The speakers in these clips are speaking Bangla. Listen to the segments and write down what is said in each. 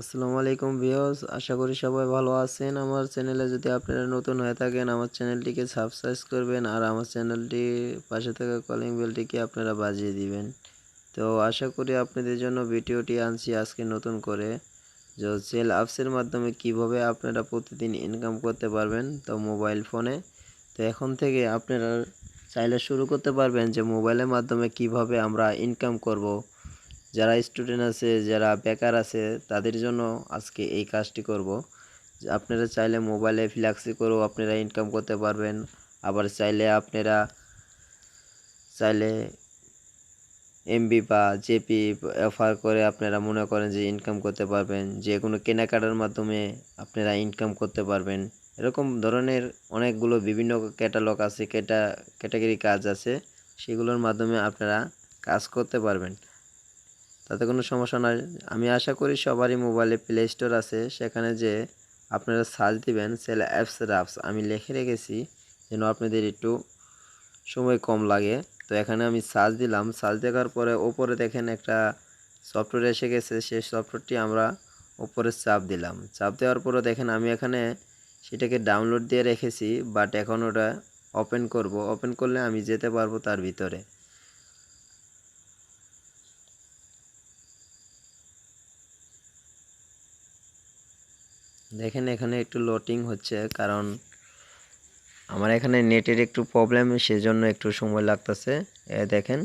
আসসালামু আলাইকুম ভিউয়ার্স, আশা করি সবাই ভালো আছেন। আমার চ্যানেলে যদি আপনারা নতুন হয়ে থাকেন, আমার চ্যানেলটিকে সাবস্ক্রাইব করবেন আর আমার চ্যানেলটি পাশে থাকা কলিং বেলটিকে আপনারা বাজিয়ে দিবেন। তো আশা করি আপনাদের জন্য ভিডিওটি আনছি আজকে নতুন করে, যে সেল অ্যাপসের মাধ্যমে কিভাবে আপনারা প্রতিদিন ইনকাম করতে পারবেন তো মোবাইল ফোনে। তো এখন থেকে আপনারা চাইলে শুরু করতে পারবেন যে মোবাইলের মাধ্যমে কিভাবে আমরা ইনকাম করব। যারা স্টুডেন্ট আছে, যারা বেকার আছে, তাদের জন্য আজকে এই কাজটি করব। যে আপনারা চাইলে মোবাইলে ফ্ল্যাক্সি করেও আপনারা ইনকাম করতে পারবেন। আবার চাইলে এমবি বা জেপি অফার করে আপনারা মনে করেন যে ইনকাম করতে পারবেন। যে কোনো কেনাকাটার মাধ্যমে আপনারা ইনকাম করতে পারবেন। এরকম ধরনের অনেকগুলো বিভিন্ন ক্যাটালগ আছে, ক্যাটাগরি কাজ আছে, সেগুলোর মাধ্যমে আপনারা কাজ করতে পারবেন। তাতে কোনো সমস্যা নয়। আমি আশা করি সবারই মোবাইলে প্লে স্টোর আছে, সেখানে যে আপনারা সার্চ দিবেন সেল অ্যাপস। আমি লিখে রেখেছি যেন আপনাদের একটু সময় কম লাগে। তো এখানে আমি সার্চ দিলাম, সার্চ দেওয়ার পরে ওপরে দেখেন একটা সফটওয়্যার এসে গেছে। সেই সফটওয়্যারটি আমরা ওপরে চাপ দিলাম। চাপ দেওয়ার পরে দেখেন আমি এখানে সেটাকে ডাউনলোড দিয়ে রেখেছি, বাট এখন ওটা ওপেন করব। ওপেন করলে আমি যেতে পারবো তার ভিতরে। দেখেন এখানে একটু লোডিং হচ্ছে, কারণ আমার এখানে নেটের একটু প্রবলেম, সেজন্য একটু সময় লাগতেছে। দেখেন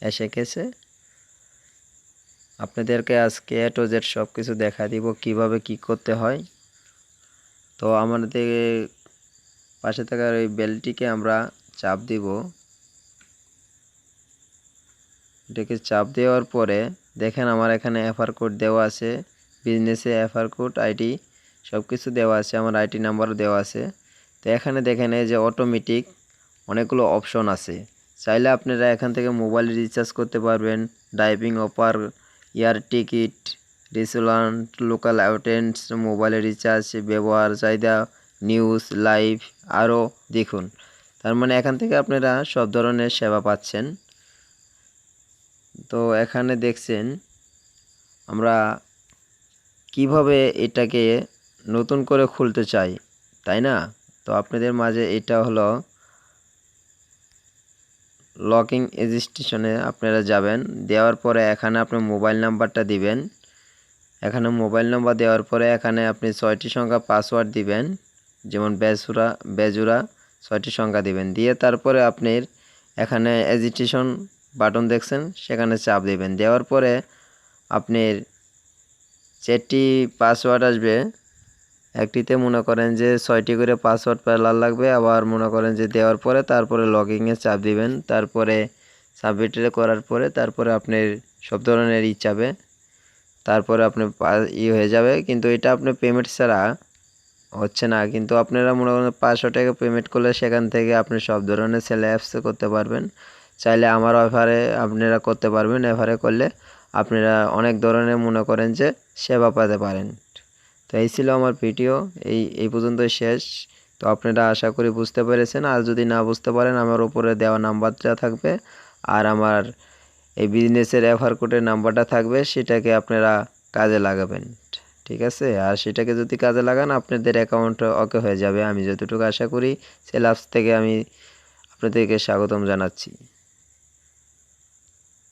এসে গেছে। আপনাদেরকে আজকে এ টু জেড সব কিছু দেখা দিব কিভাবে কি করতে হয়। তো আমাদের পাশে থাকার ওই বেলটিকে আমরা চাপ দিব। এটাকে চাপ দেওয়ার পরে দেখেন আমার এখানে এফআর কোড দেওয়া আছে, বিজনেসে এফআর কোড, আইডি সব কিছু দেওয়া আছে, আমার আইটি নাম্বারও দেওয়া আছে। তো এখানে দেখেন এই যে অটোমেটিক অনেকগুলো অপশন আছে। চাইলে আপনারা এখান থেকে মোবাইল রিচার্জ করতে পারবেন, driving offer, air ticket, restaurant, local attends, মোবাইলের রিচার্জ, ব্যবহার চাহিদা, নিউজ, লাইভ, আরও দেখুন। তার মানে এখান থেকে আপনারা সব ধরনের সেবা পাচ্ছেন। তো এখানে দেখছেন আমরা কিভাবে এটাকে নতুন করে খুলতে চাই, তাই না? তো আপনাদের মাঝে এটা হলো লগইন রেজিস্ট্রেশনে আপনারা যাবেন। দেওয়ার পরে এখানে আপনি মোবাইল নাম্বারটা দিবেন। এখানে মোবাইল নাম্বার দেওয়ার পরে এখানে আপনি 6টি সংখ্যা পাসওয়ার্ড দিবেন, যেমন বেজুরা 6টি সংখ্যা দিবেন। দিয়ে তারপরে আপনার এখানে রেজিস্ট্রেশন বাটন দেখছেন, সেখানে চাপ দিবেন। দেওয়ার পরে আপনার 4টি পাসওয়ার্ড আসবে। একটিতে মনে করেন যে 6টি করে পাসওয়ার্ড পেলার লাগবে। আবার মনে করেন যে দেওয়ার পরে তারপরে লগইনে চাপ দিবেন। তারপরে সাবমিট করার পরে তারপরে আপনার সব ধরনের চাবে, তারপরে আপনার হয়ে যাবে। কিন্তু এটা আপনি পেমেন্ট ছাড়া হচ্ছে না। কিন্তু আপনারা মনে করেন 500 টাকা পেমেন্ট করলে সেখান থেকে আপনি সব ধরনের সেল অ্যাপসে করতে পারবেন। চাইলে আমার অফারে আপনারা করতে পারবেন। অফারে করলে আপনারা অনেক ধরনের মনে করেন যে সেবা পেতে পারেন। তো এই ছিল আমার ভিডিও, এই পর্যন্তই শেষ। তো আপনারা আশা করি বুঝতে পেরেছেন। আর যদি না বুঝতে পারেন, আমার উপরে দেওয়া নাম্বারটা থাকবে আর আমার এই বিজনেসের রেফার কোডের নাম্বারটা থাকবে, সেটাকে আপনারা কাজে লাগাবেন। ঠিক আছে? আর সেটাকে যদি কাজে লাগান, আপনাদের অ্যাকাউন্ট ওকে হয়ে যাবে। আমি যতটুকু আশা করি সেল অ্যাপস থেকে আমি আপনাদেরকে স্বাগতম জানাচ্ছি।